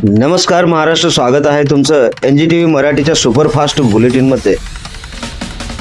नमस्कार महाराष्ट्र, स्वागत आहे तुमचं NGTV मराठीच्या सुपरफास्ट बुलेटिनमध्ये।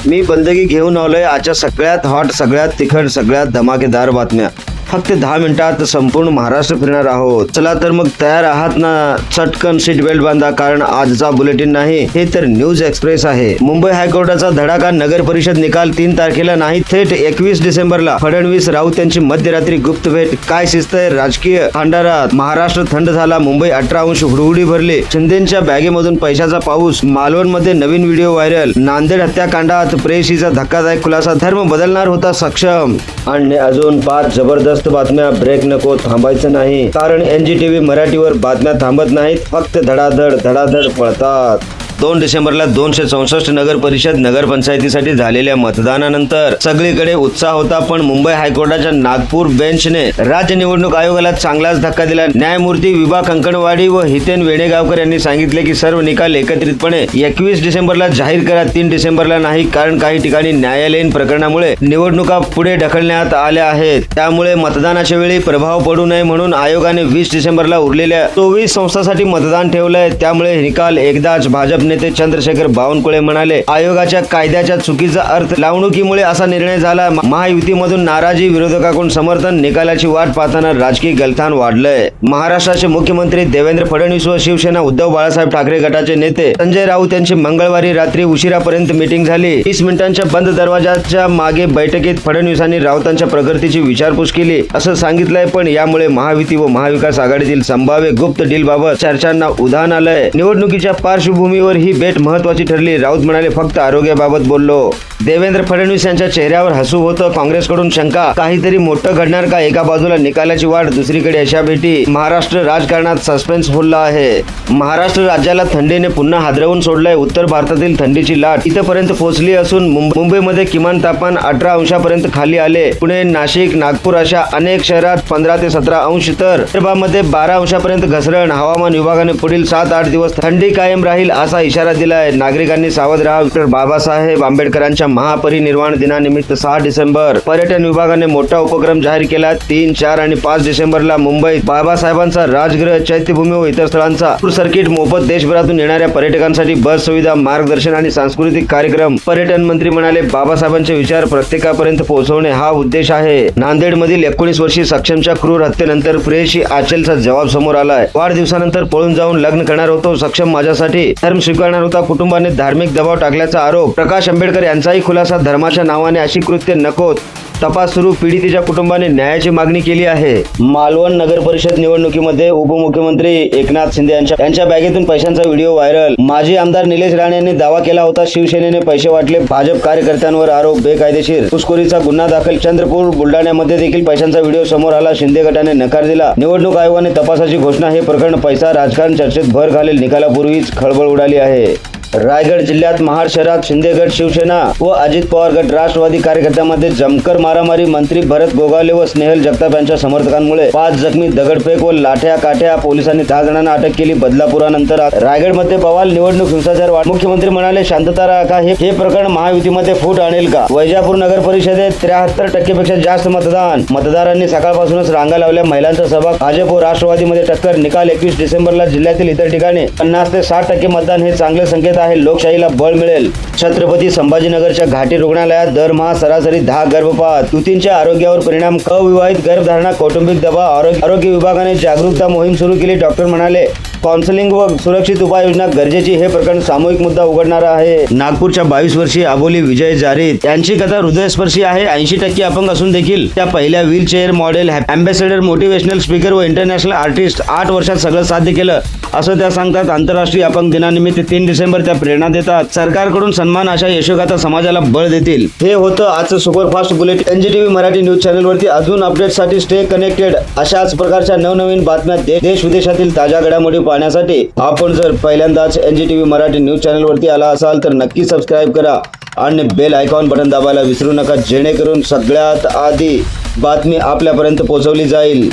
मी बंदगी घेऊन आलोय आजच्या सगळ्यात हॉट, सगळ्यात तिखट, सगळ्यात धमाकेदार बातम्या। फक्त 10 मिनिटात संपूर्ण महाराष्ट्र फिरणार आहोत। चला तर मग तयार आहात ना? चटकन सीट बेल्ट बांधा, कारण आजचा बुलेटिन नाही, हे तर न्यूज एक्सप्रेस आहे। मुंबई हायकोर्टाचा धडाका, नगर परिषद निकाल 3 तारखेला नाही, थेट 21 डिसेंबरला। फडणवीस राऊत यांची मध्यरात्री गुप्त भेट, काय शिस्त आहे राजकीय खंडारात? महाराष्ट्र थंड झाला, मुंबई 18 अंश हुडहुडी भरली, शिंदेच्या बॅगेमधून पैशाचा पाऊस, मालवण मध्ये नवीन व्हिडिओ व्हायरल, नांदेड हत्याकांडात प्रेयसीचा धक्कादायक खुलासा, धर्म बदलणार होता सक्षम, आणि अजून 5 जबरदस्त बातम्या। ब्रेक नको, थांबायचं नाही, कारण NGTV मराठीवर बातम्या थांबत नाहीत, फक्त धडाधड धडाधड पळतात। 2 डिसेंबरला 264 नगर परिषद नगरपंचायतीसाठी झालेल्या मतदानानंतर सगळीकडे उत्साह होता, पण मुंबई हायकोर्टाच्या नागपूर बेंचने राज्य निवडणूक आयोगाला चांगलाच धक्का दिला। न्यायमूर्ती विभा कंकणवाडी व हितेन वेणेगावकर यांनी सांगितले की सर्व निकाल एकत्रितपणे 21 डिसेंबरला जाहीर करा, 3 डिसेंबरला नाही, कारण काही ठिकाणी न्यायालयीन प्रकरणामुळे निवडणुका पुढे ढकलण्यात आल्या आहेत। त्यामुळे मतदानाच्या वेळी प्रभाव पडू नये म्हणून आयोगाने 20 डिसेंबरला उरलेल्या 24 संस्थांसाठी मतदान ठेवलंय। त्यामुळे निकाल एकदाच भाजप नेते चंद्रशेखर बावनकुळे म्हणाले, आयोगाच्या कायद्याच्या चुकीचा अर्थ लावणुकीमुळे असा निर्णय झाला। महायुतीमधून नाराजी, विरोधकांकडून समर्थन, निकालाची वाट पाहताना राजकीय गलथान वाढलंय। महाराष्ट्राचे मुख्यमंत्री देवेंद्र फडणवीस व शिवसेना उद्धव बाळासाहेब ठाकरे गटाचे नेते संजय राऊत यांची मंगळवारी रात्री उशिरापर्यंत मीटिंग झाली। 20 मिनिटांच्या बंद दरवाजाच्या मागे बैठकीत फडणवीसांनी राऊतांच्या प्रगतीची विचारपूस केली असं सांगितलंय, पण यामुळे महायुती व महाविकास आघाडीतील संभाव्य गुप्त डीलबाबत चर्चांना उधाण आलंय। निवडणुकीच्या पार्श्वभूमीवर ही भेट महत्वाची ठरली। राऊत म्हणाले, फक्त आरोग्याबाबत बोललो। देवेंद्र फडणवीस यांच्या चेहऱ्यावर हसू होतं। काँग्रेसकडून शंका, काहीतरी मोठं घडणार का? एका बाजूला निकालाची वाट, दुसरीकडे अशा भेटी। महाराष्ट्र राजकारणात सस्पेन्स फुलला आहे। महाराष्ट्र राज्याला थंडीने पुन्हा हादरवून सोडलंय। उत्तर भारतातील थंडीची लाट इथपर्यंत पोहोचली असून मुंबईमध्ये किमान तापमान 18 अंशापर्यंत खाली आले। पुणे, नाशिक, नागपूर अशा अनेक शहरात 15 ते 17 अंश, तर विदर्भामध्ये 12 अंशापर्यंत घसरण। हवामान विभागाने पुढील 7-8 दिवस थंडी कायम राहील असा इशारा दिलाय। नागरिकांनी सावध राहा। डॉ. बाबासाहेब आंबेडकरांच्या महापरिनिर्वाण दिनानिमित्त 6 डिसेंबर पर्यटन विभागाने मोठा उपक्रम जाहीर केला। 3, 4 आणि 5 डिसेंबरला मुंबईत बाबासाहेबांचा राजगृह, चैत्यभूमी व इतर स्थळांचा टूर सर्किट मोफत। देशभरातून येणाऱ्या पर्यटकांसाठी बस सुविधा, मार्गदर्शन आणि सांस्कृतिक कार्यक्रम। पर्यटन मंत्री म्हणाले, बाबासाहेबांचे विचार प्रत्येकापर्यंत पोहोचवणे हा उद्देश आहे। नांदेड मधील 19 वर्षीय सक्षमच्या क्रूर हत्येनंतर प्रेयसी आचलचा जबाब समोर आलाय। वाढदिवसानंतर पळून जाऊन लग्न करणार होतो, सक्षम माझ्यासाठी धर्म स्वीकारणार होता, कुटुंबाने धार्मिक दबाव टाकल्याचा आरोप। प्रकाश आंबेडकर यांचाही खुलासा, धर्माच्या नावाने अशी कृत्य नकोत, तपास सुरू। पीडितेच्या कुटुंबाने न्यायाची मागणी केली आहे। मालवण नगर परिषद निवडणुकीमध्ये उपमुख्यमंत्री एकनाथ शिंदे यांच्या बॅगेतून पैशांचा व्हिडिओ व्हायरल। माजी आमदार निलेश राणे यांनी दावा केला होता, शिवसेनेने पैसे वाटले। भाजप कार्यकर्त्यांवर आरोप, बेकायदेशीर घुसखोरीचा गुन्हा दाखल। चंद्रपूर, बुलढाण्यामध्ये देखील पैशांचा व्हिडिओ समोर आला। शिंदे गटाने नकार दिला। निवडणूक आयोगाने तपासाची घोषणा। हे प्रकरण पैसा राजकारण चर्चेत भर घालेल, निकालापूर्वीच खळबळ उडाली आहे। रायगड जिल्ह्यात महाड शहरात शिंदे गट शिवसेना व अजित पवार गट राष्ट्रवादी कार्यकर्त्यांमध्ये जमकर मारामारी। मंत्री भरत गोगावले व स्नेहल जगताप यांच्या समर्थकांमुळे 5 जखमी, दगडफेक व लाठ्या काठ्या। पोलिसांनी 10 जणांना अटक केली। बदलापुरानंतर रायगडमध्ये बवाल, निवडणूक हिंसाचार वाढ। मुख्यमंत्री म्हणाले, शांतता राखा। हे प्रकरण महायुतीमध्ये फूट आणेल का? वैजापूर नगर परिषदेत 73% पेक्षा जास्त मतदान। मतदारांनी सकाळपासूनच रांगा लावल्या। महिलांचा सहभाग, भाजप व राष्ट्रवादीमध्ये टक्कर। निकाल 21 डिसेंबरला जिल्ह्यातील इतर ठिकाणी 50 ते 60% मतदान। हे चांगले संकेत आहे, लोकशाहीला बळ मिळेल। छत्रपती संभाजीनगरच्या घाटी रुग्णालयात दरमहा सरासरी 10 गर्भपात। युतींच्या आरोग्यावर परिणाम, अविवाहित गर्भधारणा, कौटुंबिक दबाव। आरोग्य विभागाने जागरूकता मोहीम सुरू केली। डॉक्टर म्हणाले, काउन्सिलिंग व सुरक्षित उपाययोजना गरजेची। हे प्रकरण सामूहिक मुद्दा उघडणार आहे। नागपूरच्या 22 वर्षीय अबोली विजय जारीत यांची कथा हृदयस्पर्शी आहे। 80% अपंग असून देखील त्या पहिल्या wheelchair model, ambassador, motivational speaker व इंटरनॅशनल आर्टिस्ट। 8 वर्षात सगळं साध्य केलं असं त्या सांगतात। आंतरराष्ट्रीय अपंग दिनानिमित्त 3 डिसेंबर त्या प्रेरणा देतात। सरकारकडून सन्मान, अशा यशोगाथा समाजाला बळ देतील। हे होतं आजचं superfast bulletin. NGTV Marathi news चॅनलवरती अजून अपडेटसाठी स्टे कनेक्टेड। अशाच प्रकारच्या नवनवीन बातम्या, देश विदेशातील ताज्या घडामोडी पाहण्यासाठी आपण जर पहिल्यांदाच NGTV मराठी न्यूज चॅनलवरती आला असाल तर नक्की सबस्क्राईब करा आणि बेल आयकॉन बटन दाबायला विसरू नका, जेणेकरून सगळ्यात आधी बातमी आपल्यापर्यंत पोहोचवली जाईल।